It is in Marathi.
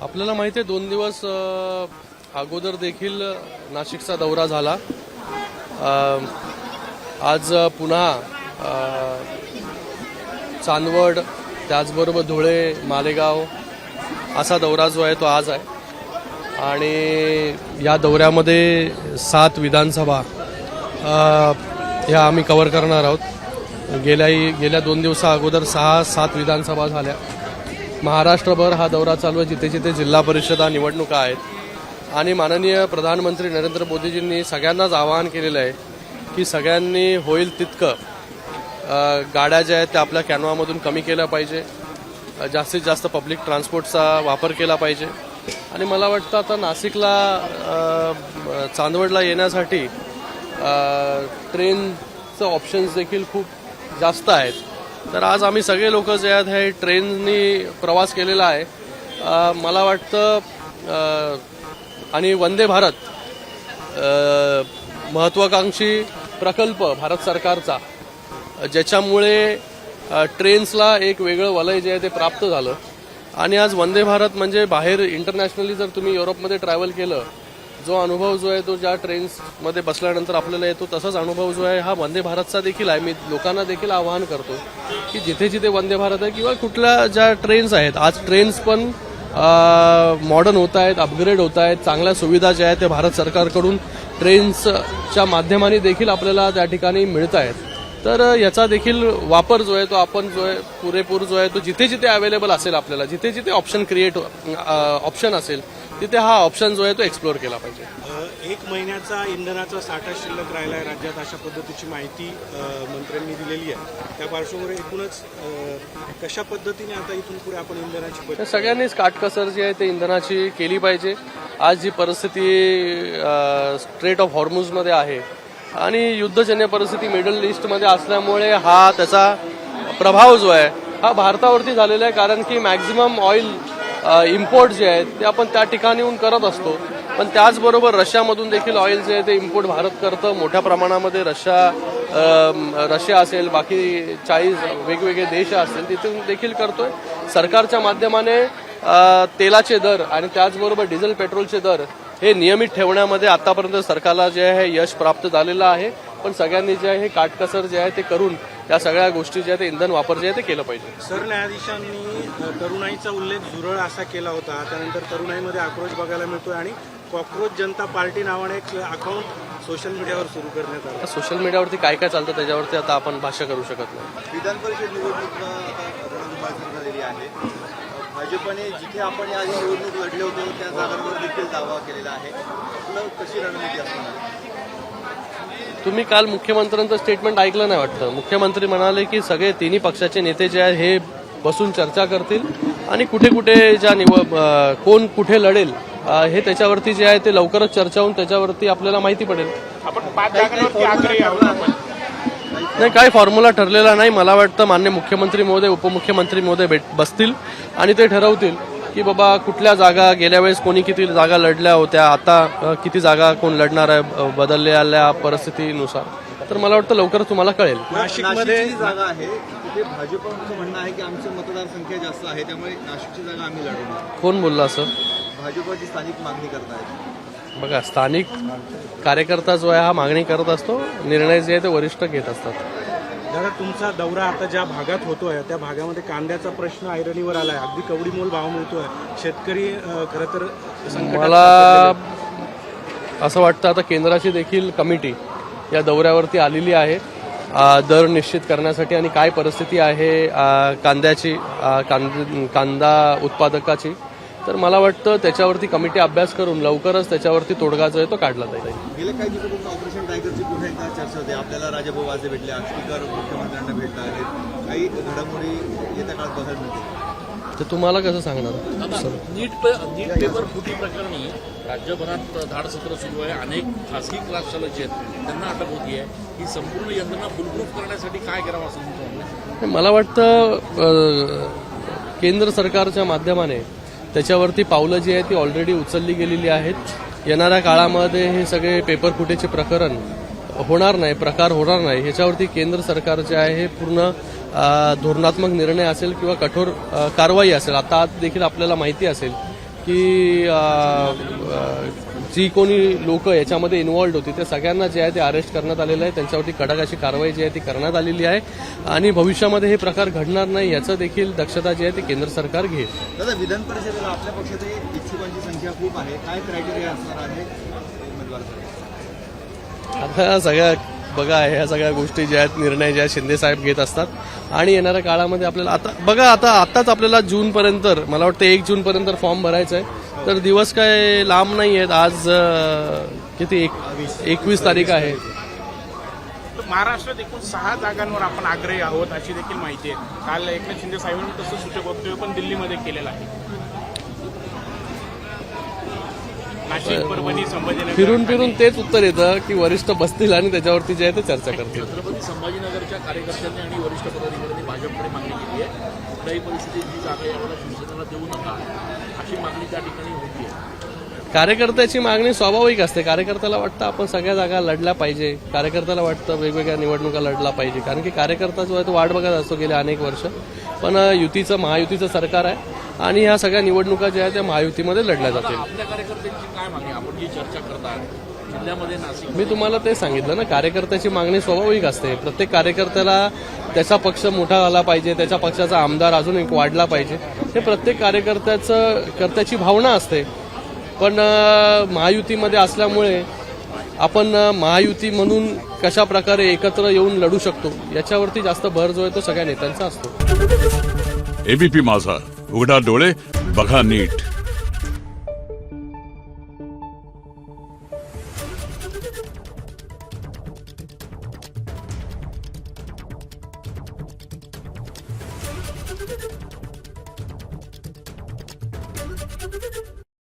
आपल्याला माहिती आहे 2 दिवस अगोदर देखील नाशिकचा दौरा झाला। आज पुन्हा चांदवड, त्याचबरोबर धुळे, मालेगाव असा दौरा जो आहे तो आज आहे आणि या दौऱ्यामध्ये 7 विधानसभा ह्या आम्ही कव्हर करणार आहोत। गेल्या 2 दिवसा अगोदर 6-7 विधानसभा झाल्या। महाराष्ट्रभर हा दौरा चालू आहे, जिथे जिथे जिल्हा परिषदा निवडणुका आहेत आणि माननीय प्रधानमंत्री नरेंद्र मोदीजींनी सगळ्यांनाच आवाहन केलेलं आहे की सगळ्यांनी होईल तितकं गाड्या ज्या आहेत त्या आपल्या कॅनवामधून कमी केल्या पाहिजे, जास्तीत जास्त पब्लिक ट्रान्सपोर्टचा वापर केला पाहिजे आणि मला वाटतं आता नाशिकला चांदवडला येण्यासाठी ट्रेनचं ऑप्शन्स देखील खूप जास्त आहेत। तर आज आम्ही सगळे लोक जे आहेत हे ट्रेननी प्रवास केलेला आहे। मला वाटतं आणि वंदे भारत महत्त्वाकांक्षी प्रकल्प भारत सरकारचा, ज्याच्यामुळे ट्रेन्सला एक वेगळं वलय जे आहे ते प्राप्त झालं आणि आज वंदे भारत म्हणजे बाहेर इंटरनॅशनली जर तुम्ही युरोपमध्ये ट्रॅव्हल केलं, जो अनुभव जो आहे तो ज्या ट्रेन्समध्ये बसल्यानंतर आपल्याला येतो तसाच अनुभव जो आहे हा वंदे भारतचा देखील आहे। मी लोकांना देखील आवाहन करतो की जिथे जिथे वंदे भारत आहे किंवा कुठल्या ज्या ट्रेन्स आहेत, आज ट्रेन्स पण मॉडर्न होत आहेत, अपग्रेड होत आहेत, चांगल्या सुविधा ज्या आहेत त्या भारत सरकारकडून ट्रेन्सच्या माध्यमाने देखील आपल्याला त्या ठिकाणी मिळत आहेत। तर याचा देखील वापर जो आहे तो आपण जो आहे पुरेपूर जो आहे तो जिथे जिथे अवेलेबल असेल, आपल्याला जिथे जिथे ऑप्शन असेल तिथे हा ऑप्शन जो आहे तो एक्सप्लोर केला पाहिजे। 1 महिन्याचा इंधनाचा साठा शिल्लक राहिला आहे राज्यात, अशा पद्धतीची माहिती मंत्र्यांनी दिलेली आहे। त्या पार्श्वभूमीवर एकूणच कशा पद्धतीने आता इथून पुढे आपण इंधनाची बचत सगळ्यांनीच काटकसर जी आहे ते इंधनाची केली पाहिजे। आज जी परिस्थिती स्ट्रेट ऑफ हॉर्मुझमध्ये आहे आणि युद्धजन्य परिस्थिती मिडल ईस्टमध्ये असल्यामुळे हा त्याचा प्रभाव जो आहे हा भारतावरती झालेला आहे, कारण की मॅक्झिमम ऑइल इम्पोर्ट जे आहेत ते आपण त्या ठिकाणीहून करत असतो, पण त्याचबरोबर रशियामधून देखील ऑइल जे आहे ते इम्पोर्ट भारत करतं मोठ्या प्रमाणामध्ये। रशिया असेल, बाकी 40 वेगवेगळे देश असतील तिथून देखील करतोय। सरकारच्या माध्यमाने तेलाचे दर आणि त्याचबरोबर डिझेल पेट्रोलचे दर हे नियमित ठेवण्यामध्ये आतापर्यंत सरकारला जे आहे यश प्राप्त झालेलं आहे, पण सगळ्यांनी जे आहे हे काटकसर जे आहे ते करून या सगळ्या गोष्टी जे आहे ते इंधन वापर जे आहे ते केलं पाहिजे। सरन्यायाधीशांनी तरुणाईचा उल्लेख झुरळ असा केला होता, त्यानंतर तरुणाईमध्ये आक्रोश बघायला मिळतोय आणि कॉक्रोच जनता पार्टी नावाने एक अकाउंट सोशल मीडियावर सुरू करण्यात आलं। सोशल मीडियावरती काय काय चालतं त्याच्यावरती आता आपण भाष्य करू शकत नाही। विधान परिषद निवडणूक झालेली आहे, भाजपने जिथे आपण या निवडणूक लढले होतो त्या जागांवर देखील दावा केलेला आहे, कशी रणनीती असणार? तुम्ही काल मुख्यमंत्र्यांचं स्टेटमेंट ऐकलं नाही वाटतं? मुख्यमंत्री म्हणाले की सगळे तिन्ही पक्षाचे नेते जे आहेत हे बसून चर्चा करतील आणि कुठे कुठे कोण कुठे लढेल हे त्याच्यावरती जे आहे ते लवकरच चर्चा होऊन त्याच्यावरती आपल्याला माहिती पडेल। नाही, काही फॉर्म्युला ठरलेला नाही। मला वाटतं माननीय मुख्यमंत्री महोदय, उपमुख्यमंत्री महोदय बसतील आणि ते ठरवतील की बाबा कुठल्या जागा, गेल्या वेळेस कोणी किती जागा लढल्या होत्या, आता किती जागा कोण लढणार आहे बदललेल्या परिस्थितीनुसार। तर मला वाटतं लवकरच तुम्हाला कळेल। नाशिकमध्ये जागा आहे तिथे भाजपचं म्हणणं आहे की आमची मतदारसंख्या जास्त आहे, त्यामुळे नाशिकची जागा आम्ही लढवणार। कोण बोलला असं? भाजपची स्थानिक मागणी करतायत। बघा, स्थानिक कार्यकर्ता जो आहे हा मागणी करत असतो, निर्णय जे आहे ते वरिष्ठ घेत असतात। दादा, तुमचा दौरा आता ज्या भागात होतोय त्या भागामध्ये कांद्याचा प्रश्न ऐरणीवर आलाय, अगदी कवडीमोल भाव मिळतोय, शेतकरी खरं तर मला असं वाटतं आता केंद्राची देखील कमिटी या दौऱ्यावरती आलेली आहे दर निश्चित करण्यासाठी आणि काय परिस्थिती आहे कांद्याची, कांदा उत्पादकाची। तर मला वाटतं त्याच्यावरती कमिटी अभ्यास करून लवकरच त्याच्यावरती तोडगा जो आहे तो काढला जाईल। गेल्या काही दिवसापासून ऑपरेशन टायगरची पुन्हा एकदा चर्चा होते, आपल्याला राजाभाऊ वाजे भेटले, स्पीकर मुख्यमंत्र्यांना भेटला आहेत, काही घडामोडी येत्या काळात बघायला मिळते। ते तुम्हाला कसं सांगणार? नीट पेपर फुटी प्रकरणी राज्यभरात धाडसत्र सुरू आहे। अनेक खासगी क्लास चालक जे आहेत त्यांना अटक होती आहे। ही संपूर्ण यंत्रणा फुलप्रूफ करण्यासाठी काय करावं असं म्हणतो? मला वाटतं केंद्र सरकारच्या माध्यमाने त्याच्यावरती पावलं जी आहेत ती ऑलरेडी उचलली गेलेली आहेत। येणाऱ्या काळामध्ये हे सगळे पेपर फुटेचे प्रकार होणार नाही, ह्याच्यावरती केंद्र सरकार जे आहे हे पूर्ण धोरणात्मक निर्णय असेल किंवा कठोर कारवाई असेल। आता देखील आपल्याला माहिती असेल की जी कोणी लोक याच्यामध्ये इन्व्हॉल्ड होती ते सगळ्यांना जे आहे ते अरेस्ट करण्यात आलेलं आहे. त्यांच्यावरती कडक अशी कारवाई जी आहे ती करण्यात आलेली आहे आणि भविष्यामध्ये हे प्रकार घडणार नाही याचं देखील दक्षता जी आहे ती केंद्र सरकार घेईल. दादा, विधान परिषदेला आपल्या पक्षातही इच्छुकांची संख्या खूप आहे. काय क्रायटेरिया असणार आहे उमेदवारासाठी? आता सगळ्या बघा ह्या सगळ्या गोष्टी ज्या आहेत निर्णय ज्या शिंदे साहेब घेत असतात आणि येणाऱ्या काळामध्ये आपल्याला आता बघा आताच आपल्याला जूनपर्यंत मला वाटतं 1 जूनपर्यंत फॉर्म भरायचा आहे. तर दिवस काय लांब नाही आहेत. आज किती 21 तारीख आहे. महाराष्ट्रात एकूण 6 जागांवर आपण आग्रही आहोत अशी देखील माहिती आहे. काल एकनाथ शिंदे साहेबांनी तसं सूचक वक्तव्य पण दिल्लीमध्ये केलेलं आहे. नाशिक, परभणी, संभाजीनगर फिरून तेच उत्तर येतं की वरिष्ठ बसतील आणि त्याच्यावरती जे आहे ते चर्चा करतील. छत्रपती संभाजीनगरच्या कार्यकर्त्यांनी आणि वरिष्ठ पदाधिकाऱ्यांनी भाजपकडे मागणी केली आहे. कुठल्याही परिस्थितीत जी जागा आहे याला शिवसेनेला देऊ नका अशी मागणी त्या ठिकाणी होती आहे. कार्यकर्त्याची मागणी स्वाभाविक असते. कार्यकर्त्याला वाटतं आपण सगळ्या जागा लढल्या पाहिजे. कार्यकर्त्याला वाटतं वेगवेगळ्या निवडणुका लढला पाहिजे. कारण की कार्यकर्ता जो आहे तो वाट बघत असतो गेले अनेक वर्ष. पण महायुतीचं सरकार आहे आणि ह्या सगळ्या निवडणुका ज्या आहेत त्या महायुतीमध्ये लढल्या जातील. आपल्या कार्यकर्त्यांची काय मागणी? आपण जी चर्चा करतात जिल्ह्यामध्ये नाशिक, मी तुम्हाला ते सांगितलं ना, कार्यकर्त्याची मागणी स्वाभाविक असते. प्रत्येक कार्यकर्त्याला त्याचा पक्ष मोठा झाला पाहिजे, त्याच्या पक्षाचा आमदार अजून एक वाढला पाहिजे, हे प्रत्येक कार्यकर्त्याची भावना असते. पण महायुतीमध्ये असल्यामुळे आपण महायुती म्हणून कशा प्रकारे एकत्र येऊन लढू शकतो याच्यावरती जास्त भर जो आहे तो सगळ्या नेत्यांचा असतो. एबीपी माझा, उघडा डोळे बघा नीट.